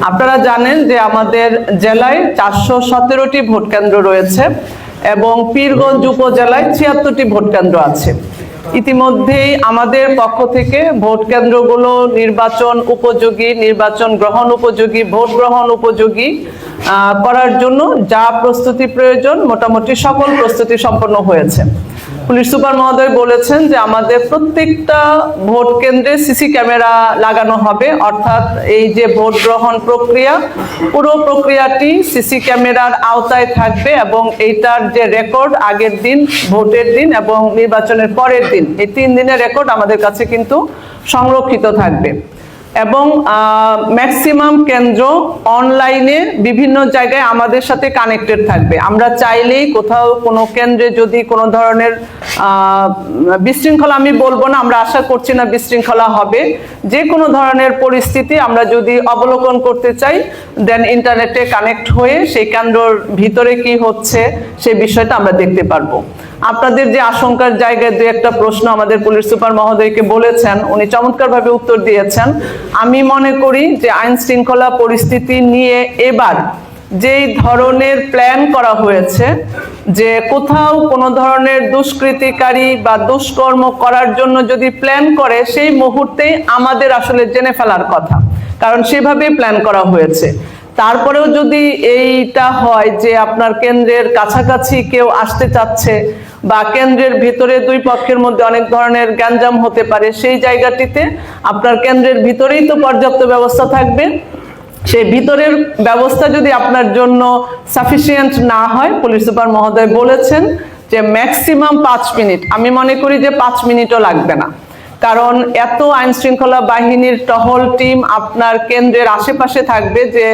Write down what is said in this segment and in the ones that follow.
আপনারা জানেন যে আমাদের জেলায় 417টি ভোট কেন্দ্র রয়েছে এবং পীরগঞ্জ উপজেলায় 76টি ভোট কেন্দ্র আছে। ইতিমধ্যেই আমাদের পক্ষ থেকে ভোট কেন্দ্রগুলো নির্বাচন উপযোগী, নির্বাচন গ্রহণ উপযোগী, ভোট গ্রহণ উপযোগী করার জন্য যা প্রস্তুতি প্রয়োজন মোটামুটি সকল প্রস্তুতি সম্পন্ন হয়েছে। পুলিশ সুপার মহোদয় বলেছেন যে আমাদের প্রত্যেকটা ভোট কেন্দ্রে সিসি ক্যামেরা লাগানো হবে, অর্থাৎ এই যে ভোট গ্রহণ প্রক্রিয়া পুরো প্রক্রিয়াটি সিসি ক্যামেরার আওতায় থাকবে এবং এইটার যে রেকর্ড আগের দিন, ভোটের দিন এবং নির্বাচনের পরের দিন, এই 3 দিনের রেকর্ড আমাদের কাছে কিন্তু সংরক্ষিত থাকবে এবং ম্যাক্সিমাম কেন্দ্র অনলাইনে বিভিন্ন জায়গায় আমাদের সাথে কানেক্টেড থাকবে। আমরা চাইলেই কোথাও কোনো কেন্দ্রে যদি কোনো ধরনের বিশৃঙ্খলা, আমি বলবো না, আমরা আশা করছি না বিশৃঙ্খলা হবে, যে কোনো ধরনের পরিস্থিতি আমরা যদি অবলোকন করতে চাই দেন ইন্টারনেটে কানেক্ট হয়ে সেই কেন্দ্রের ভিতরে কি হচ্ছে সেই বিষয়টা আমরা দেখতে পারবো। আপনাদের যে আশঙ্কার জায়গায় দু একটা প্রশ্ন আমাদের পুলিশ সুপার মহোদয়কে বলেছেন, উনি চমৎকারভাবে উত্তর দিয়েছেন। আমি মনে করি যে আইন শৃঙ্খলা পরিস্থিতি নিয়ে এবার যেই ধরনের প্ল্যান করা হয়েছে যে কোথাও কোনো ধরনের দুষ্কৃতিকারী বা দুষ্কর্ম করার জন্য যদি প্ল্যান করে সেই মুহূর্তেই আমাদের আসলে জেনে ফেলার কথা, কারণ সেভাবেই প্ল্যান করা হয়েছে। তারপরেও যদি এইটা হয় যে আপনার কেন্দ্রের কাছাকাছি কেউ আসতে চাচ্ছে বা কেন্দ্রের ভিতরে দুই পক্ষের মধ্যে অনেক ধরনের গ্যাঞ্জাম হতে পারে, সেই জায়গাটিতে আপনার কেন্দ্রের ভিতরেই তো পর্যাপ্ত ব্যবস্থা থাকবে। সেই ভিতরের ব্যবস্থা যদি আপনার জন্য সাফিসিয়েন্ট না হয়, পুলিশ সুপার মহোদয় বলেছেন যে ম্যাক্সিমাম 5 মিনিট, আমি মনে করি যে 5 মিনিটও লাগবে না, কারণ এত আইন শৃঙ্খলা বাহিনীর টহল টিম আপনার কেন্দ্রের আশেপাশে থাকবে যে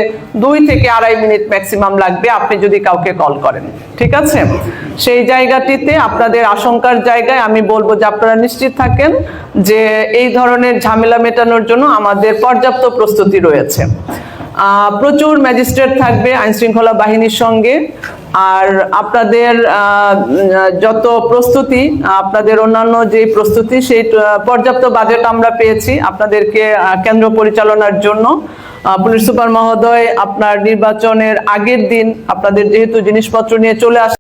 2 থেকে 2.5 মিনিট ম্যাক্সিমাম লাগবে আপনি যদি কাউকে কল করেন। ঠিক আছে, সেই জায়গাটিতে আপনাদের আশঙ্কার জায়গায় আমি বলবো যে আপনারা নিশ্চিত থাকেন যে এই ধরনের ঝামেলা মেটানোর জন্য আমাদের পর্যাপ্ত প্রস্তুতি রয়েছে। প্রচুর ম্যাজিস্ট্রেট থাকবে আইন শৃঙ্খলা বাহিনীর সঙ্গে, আর আপনাদের যত প্রস্তুতি, আপনাদের অন্যান্য যে প্রস্তুতি, সেই পর্যাপ্ত বাজেট আমরা পেয়েছি আপনাদেরকে কেন্দ্র পরিচালনার জন্য। পুলিশ সুপার মহোদয় আপনার নির্বাচনের আগের দিন আপনাদের যেহেতু জিনিসপত্র নিয়ে চলে আসে